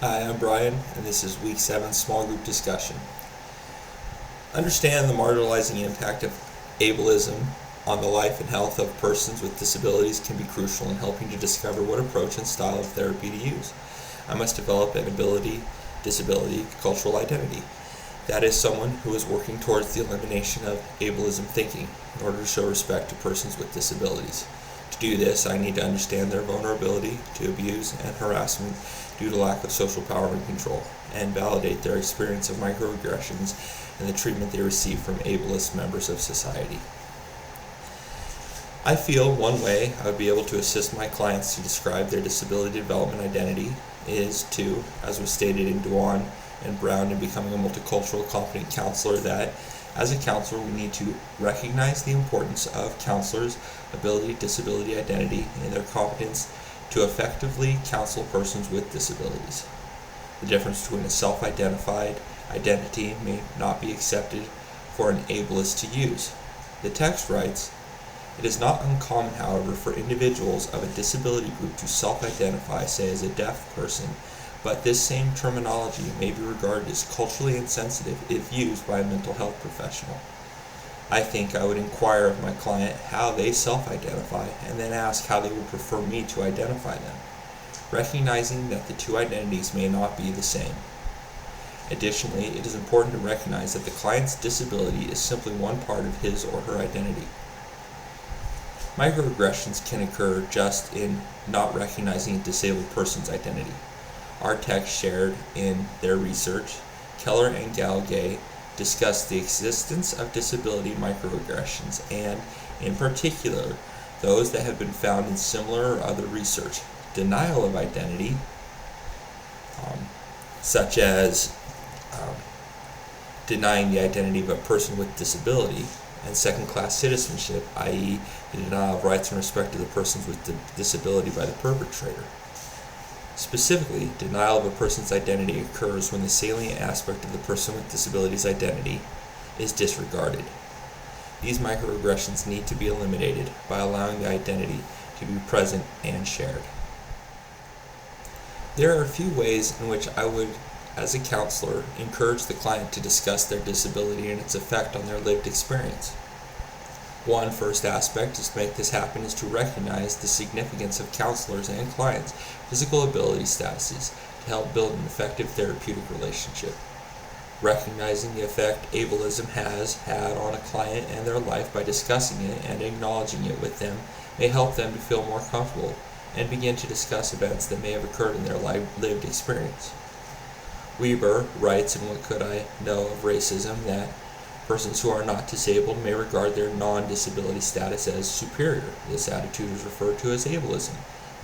Hi, I'm Brian, and this is Week 7 Small Group Discussion. Understand the marginalizing impact of ableism on the life and health of persons with disabilities can be crucial in helping to discover what approach and style of therapy to use. I must develop an disability, cultural identity. That is someone who is working towards the elimination of ableism thinking in order to show respect to persons with disabilities. To do this, I need to understand their vulnerability to abuse and harassment due to lack of social power and control, and validate their experience of microaggressions and the treatment they receive from ableist members of society. I feel one way I would be able to assist my clients to describe their disability development identity is to, as was stated in Dewan and Brown in Becoming a Multicultural Competent Counselor, that as a counselor we need to recognize the importance of counselors' disability identity, and their competence to effectively counsel persons with disabilities. The difference between a self-identified identity may not be accepted for an ableist to use. The text writes, "It is not uncommon, however, for individuals of a disability group to self-identify, say, as a deaf person, but this same terminology may be regarded as culturally insensitive if used by a mental health professional. I think I would inquire of my client how they self-identify and then ask how they would prefer me to identify them, recognizing that the two identities may not be the same. Additionally, it is important to recognize that the client's disability is simply one part of his or her identity. Microaggressions can occur just in not recognizing a disabled person's identity. Our text shared in their research, Keller and Galgay discussed the existence of disability microaggressions and, in particular, those that have been found in similar or other research. Denial of identity, such as denying the identity of a person with disability, and second-class citizenship, i.e., the denial of rights and respect to the persons with disability by the perpetrator. Specifically, denial of a person's identity occurs when the salient aspect of the person with disability's identity is disregarded. These microaggressions need to be eliminated by allowing the identity to be present and shared. There are a few ways in which I would, as a counselor, encourage the client to discuss their disability and its effect on their lived experience. One first aspect to make this happen is to recognize the significance of counselors' and clients' physical ability statuses to help build an effective therapeutic relationship. Recognizing the effect ableism has had on a client and their life by discussing it and acknowledging it with them may help them to feel more comfortable and begin to discuss events that may have occurred in their lived experience. Weber writes in What Could I Know of Racism that persons who are not disabled may regard their non-disability status as superior. This attitude is referred to as ableism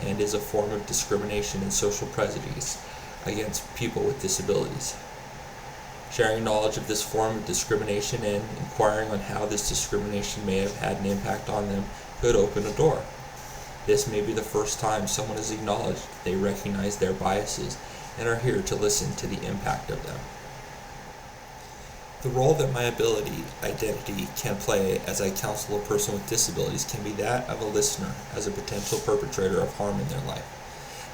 and is a form of discrimination and social prejudice against people with disabilities. Sharing knowledge of this form of discrimination and inquiring on how this discrimination may have had an impact on them could open a door. This may be the first time someone has acknowledged they recognize their biases and are here to listen to the impact of them. The role that my identity can play as I counsel a person with disabilities can be that of a listener as a potential perpetrator of harm in their life.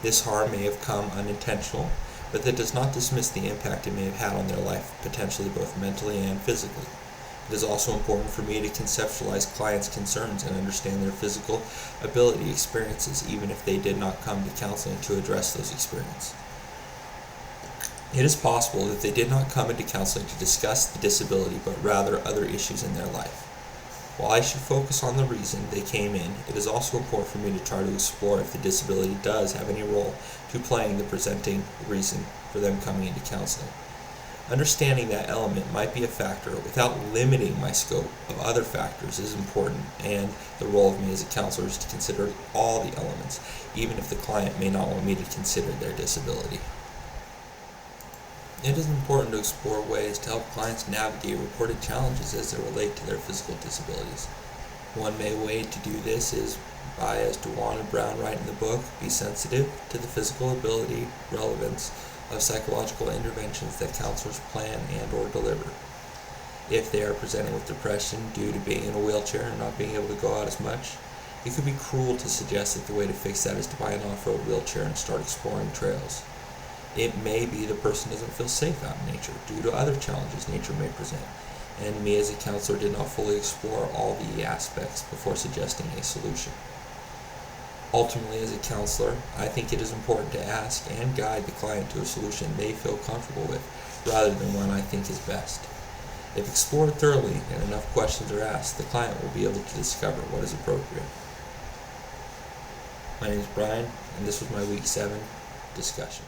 This harm may have come unintentional, but that does not dismiss the impact it may have had on their life, potentially both mentally and physically. It is also important for me to conceptualize clients' concerns and understand their physical ability experiences, even if they did not come to counseling to address those experiences. It is possible that they did not come into counseling to discuss the disability, but rather other issues in their life. While I should focus on the reason they came in, it is also important for me to try to explore if the disability does have any role to play in the presenting reason for them coming into counseling. Understanding that element might be a factor without limiting my scope of other factors is important, and the role of me as a counselor is to consider all the elements, even if the client may not want me to consider their disability. It is important to explore ways to help clients navigate reported challenges as they relate to their physical disabilities. One way to do this is by, as Dewan and Brown write in the book, be sensitive to the physical ability relevance of psychological interventions that counselors plan and or deliver. If they are presenting with depression due to being in a wheelchair and not being able to go out as much, it could be cruel to suggest that the way to fix that is to buy an off-road wheelchair and start exploring trails. It may be the person doesn't feel safe out in nature due to other challenges nature may present, and me as a counselor did not fully explore all the aspects before suggesting a solution. Ultimately, as a counselor, I think it is important to ask and guide the client to a solution they feel comfortable with, rather than one I think is best. If explored thoroughly and enough questions are asked, the client will be able to discover what is appropriate. My name is Brian, and this was my Week 7 discussion.